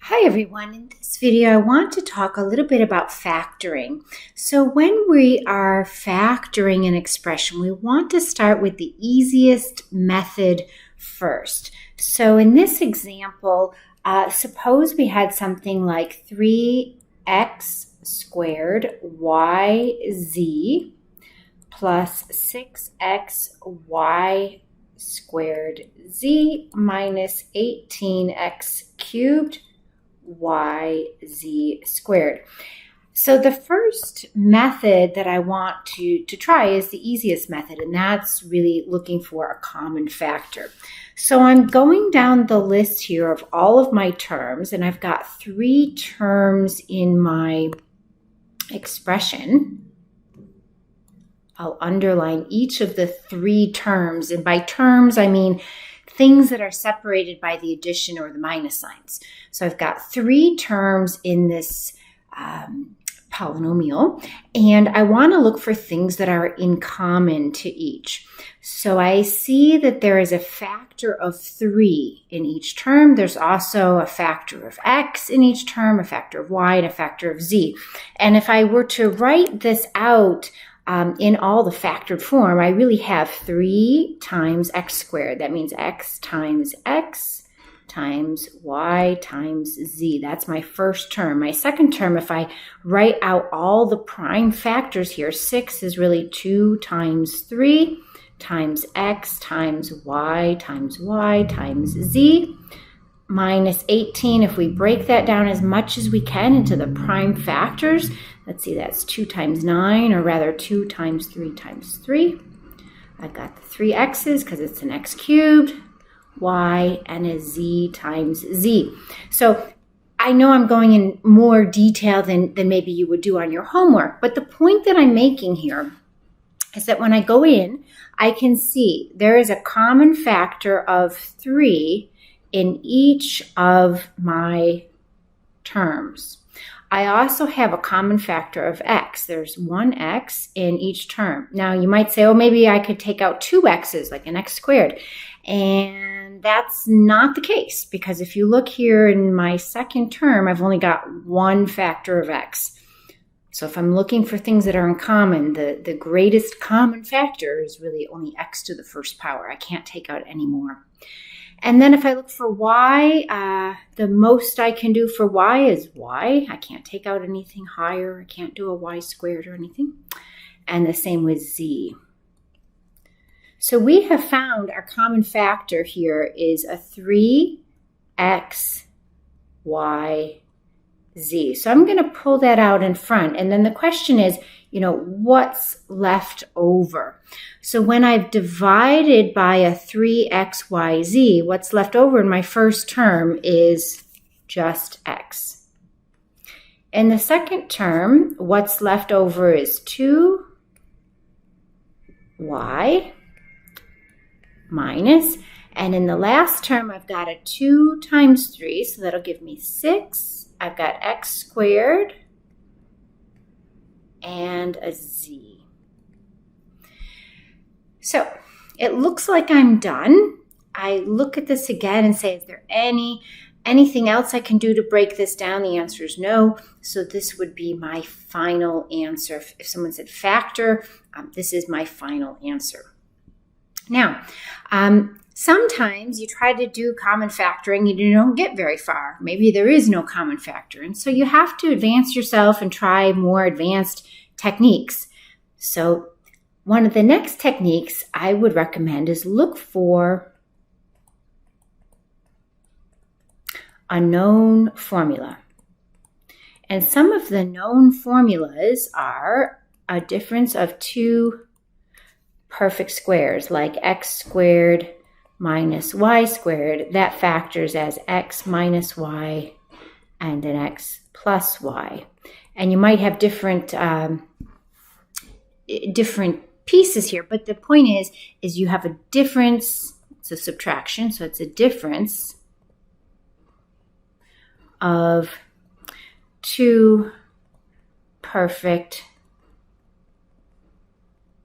Hi everyone, in this video I want to talk a little bit about factoring. So when we are factoring an expression, we want to start with the easiest method first. So in this example, suppose we had something like 3x squared yz plus 6xy squared z minus 18x cubed yz squared. So the first method that I want to try is the easiest method, and that's really looking for a common factor. So I'm going down the list here of all of my terms, and I've got 3 terms in my expression. I'll underline each of the 3 terms, and by terms I mean things that are separated by the addition or the minus signs. So I've got 3 terms in this polynomial, and I want to look for things that are in common to each. So I see that there is a factor of 3 in each term. There's also a factor of x in each term, a factor of y, and a factor of z. And if I were to write this out in all the factored form, I really have 3 times x squared. That means x times y times z. That's my first term. My second term, if I write out all the prime factors here, 6 is really 2 times 3 times x times y times z minus 18. If we break that down as much as we can into the prime factors, let's see, that's 2 times 9, or rather 2 times 3 times 3. I've got the 3 x's because it's an x cubed, y, and a z times z. So I know I'm going in more detail than maybe you would do on your homework, but the point that I'm making here is that when I go in, I can see there is a common factor of 3 in each of my terms. I also have a common factor of x. There's 1x in each term. Now you might say, oh, maybe I could take out 2 x's, like an x squared. And that's not the case, because if you look here in my second term, I've only got 1 factor of x. So if I'm looking for things that are in common, the greatest common factor is really only x to the first power. I can't take out any more. And then if I look for y, the most I can do for y is y. I can't take out anything higher. I can't do a y squared or anything. And the same with z. So we have found our common factor here is a 3x, y, z. So I'm going to pull that out in front. And then the question is, what's left over? So when I've divided by a 3xyz, what's left over in my first term is just x. In the second term, what's left over is 2y minus, and in the last term, I've got a 2 times 3, so that'll give me 6. I've got x squared and a z. So it looks like I'm done. I look at this again and say, is there anything else I can do to break this down? The answer is no. So this would be my final answer. If someone said factor, this is my final answer. Now, sometimes you try to do common factoring and you don't get very far. Maybe there is no common factor. And so you have to advance yourself and try more advanced techniques. So one of the next techniques I would recommend is look for a known formula. And some of the known formulas are a difference of 2 perfect squares, like x squared minus y squared. That factors as x minus y and an x plus y. And you might have different pieces here, but the point is you have a difference. It's a subtraction, so it's a difference of 2 perfect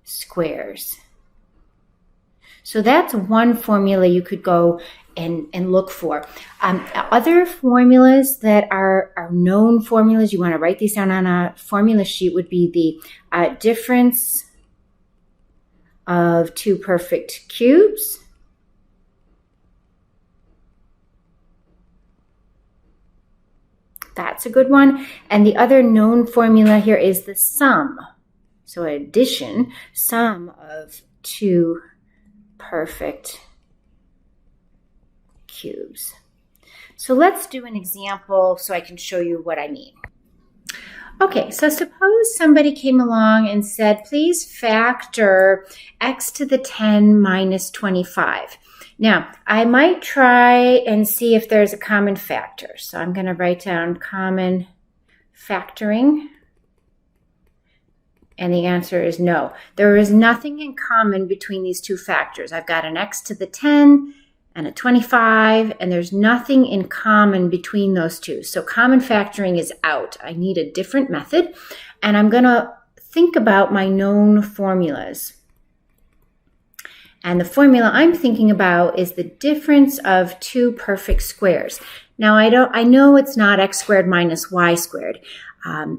squares. So that's one formula you could go and look for. Other formulas that are known formulas, you want to write these down on a formula sheet, would be the difference of two perfect cubes. That's a good one. And the other known formula here is the sum. So addition, sum of two perfect cubes. So let's do an example so I can show you what I mean. Okay, so suppose somebody came along and said, please factor x to the 10 minus 25. Now, I might try and see if there's a common factor. So I'm going to write down common factoring. And the answer is no. There is nothing in common between these two factors. I've got an x to the 10 and a 25, and there's nothing in common between those two. So common factoring is out. I need a different method, and I'm going to think about my known formulas. And the formula I'm thinking about is the difference of two perfect squares. Now, I know it's not x squared minus y squared.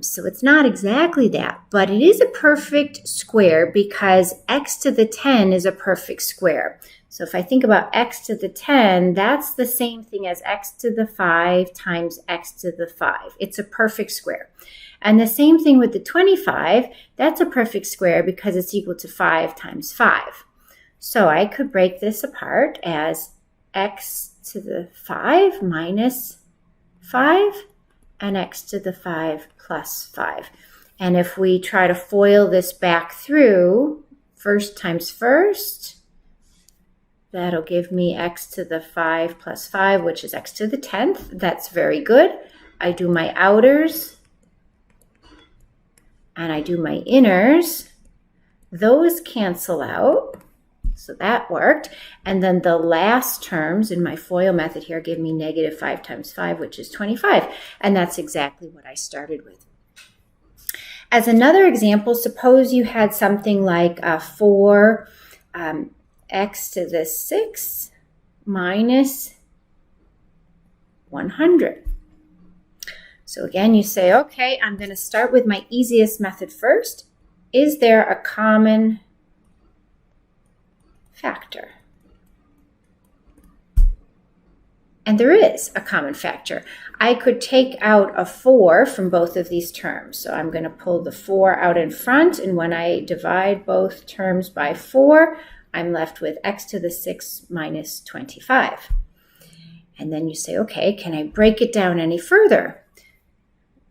So it's not exactly that, but it is a perfect square because x to the 10 is a perfect square. So if I think about x to the 10, that's the same thing as x to the 5 times x to the 5. It's a perfect square. And the same thing with the 25, that's a perfect square because it's equal to 5 times 5. So I could break this apart as x to the 5 minus 5 and x to the 5 plus 5. And if we try to FOIL this back through, first times first, that'll give me x to the 5 plus 5, which is x to the 10th. That's very good. I do my outers and I do my inners. Those cancel out. So that worked. And then the last terms in my FOIL method here give me negative 5 times 5, which is 25. And that's exactly what I started with. As another example, suppose you had something like 4 x to the 6 minus 100. So again, you say, okay, I'm going to start with my easiest method first. Is there a common factor? And there is a common factor. I could take out a 4 from both of these terms. So I'm going to pull the 4 out in front, and when I divide both terms by 4, I'm left with x to the 6 minus 25. And then you say, okay, can I break it down any further?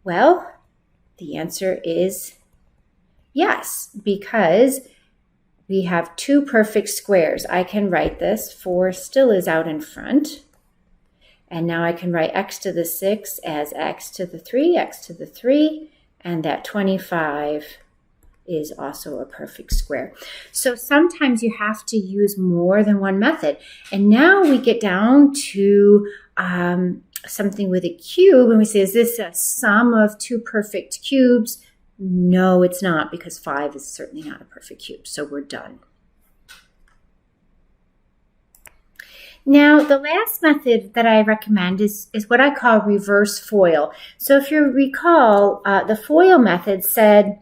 Well, the answer is yes, because we have two perfect squares. I can write this. 4 still is out in front. And now I can write x to the 6 as x to the 3, and that 25 is also a perfect square. So sometimes you have to use more than one method. And now we get down to something with a cube, and we say, is this a sum of two perfect cubes? No, it's not, because 5 is certainly not a perfect cube. So we're done. Now, the last method that I recommend is what I call reverse FOIL. So if you recall, the FOIL method said,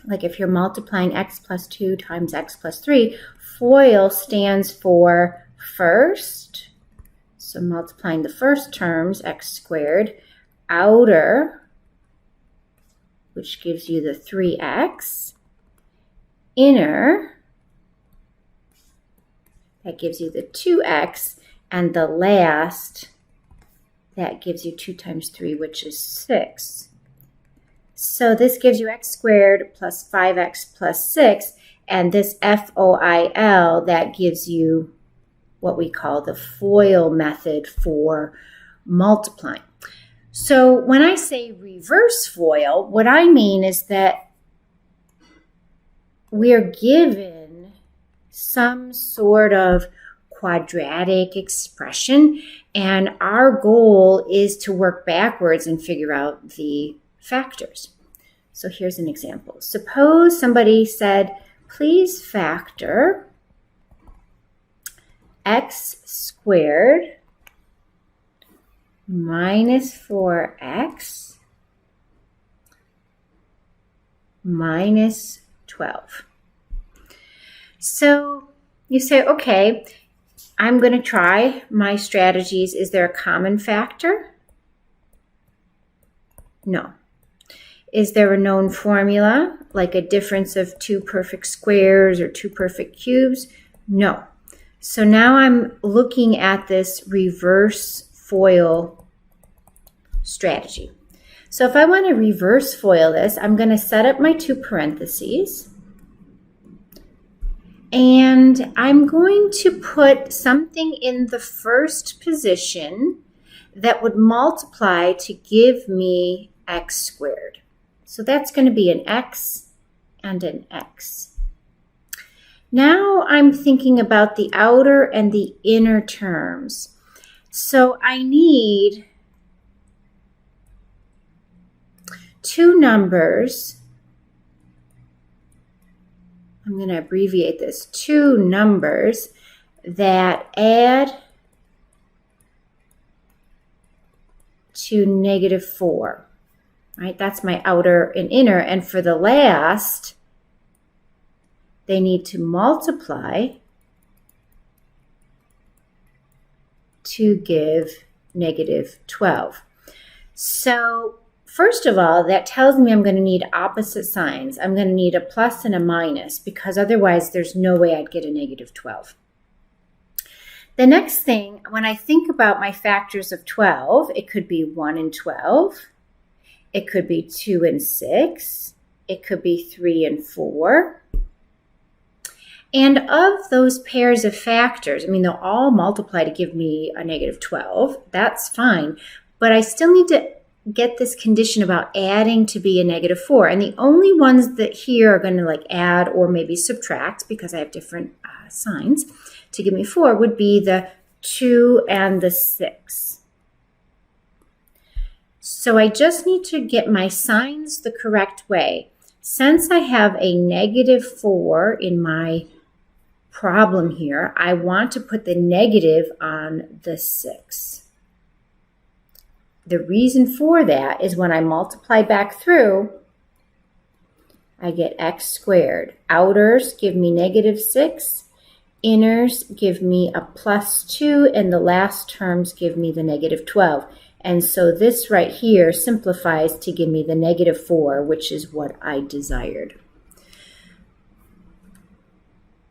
like if you're multiplying x plus 2 times x plus 3, FOIL stands for first. So multiplying the first terms, x squared, outer, which gives you the 3x, inner, that gives you the 2x, and the last, that gives you 2 times 3, which is 6. So this gives you x squared plus 5x plus 6, and this FOIL, that gives you what we call the FOIL method for multiplying. So when I say reverse FOIL, what I mean is that we're given some sort of quadratic expression, and our goal is to work backwards and figure out the factors. So here's an example. Suppose somebody said, please factor x squared minus 4x minus 12. So you say, okay, I'm going to try my strategies. Is there a common factor? No. Is there a known formula, like a difference of two perfect squares or two perfect cubes? No. So now I'm looking at this reverse FOIL strategy. So if I want to reverse FOIL this, I'm going to set up my two parentheses. And I'm going to put something in the first position that would multiply to give me x squared. So that's going to be an x and an x. Now I'm thinking about the outer and the inner terms. So I need two numbers. I'm going to abbreviate this. Two numbers that add to -4. Right? That's my outer and inner. And for the last, they need to multiply to give -12. So first of all, that tells me I'm going to need opposite signs. I'm going to need a plus and a minus because otherwise there's no way I'd get a -12. The next thing, when I think about my factors of 12, it could be 1 and 12. It could be 2 and 6. It could be 3 and 4. And of those pairs of factors, I mean, they'll all multiply to give me a -12. That's fine. But I still need to get this condition about adding to be a -4. And the only ones that here are going to like add or maybe subtract, because I have different signs, to give me 4 would be the 2 and the 6. So I just need to get my signs the correct way. Since I have a -4 in my problem here, I want to put the negative on the 6. The reason for that is when I multiply back through, I get x squared. Outers give me -6. Inners give me a +2, and the last terms give me the -12. And so this right here simplifies to give me the -4, which is what I desired.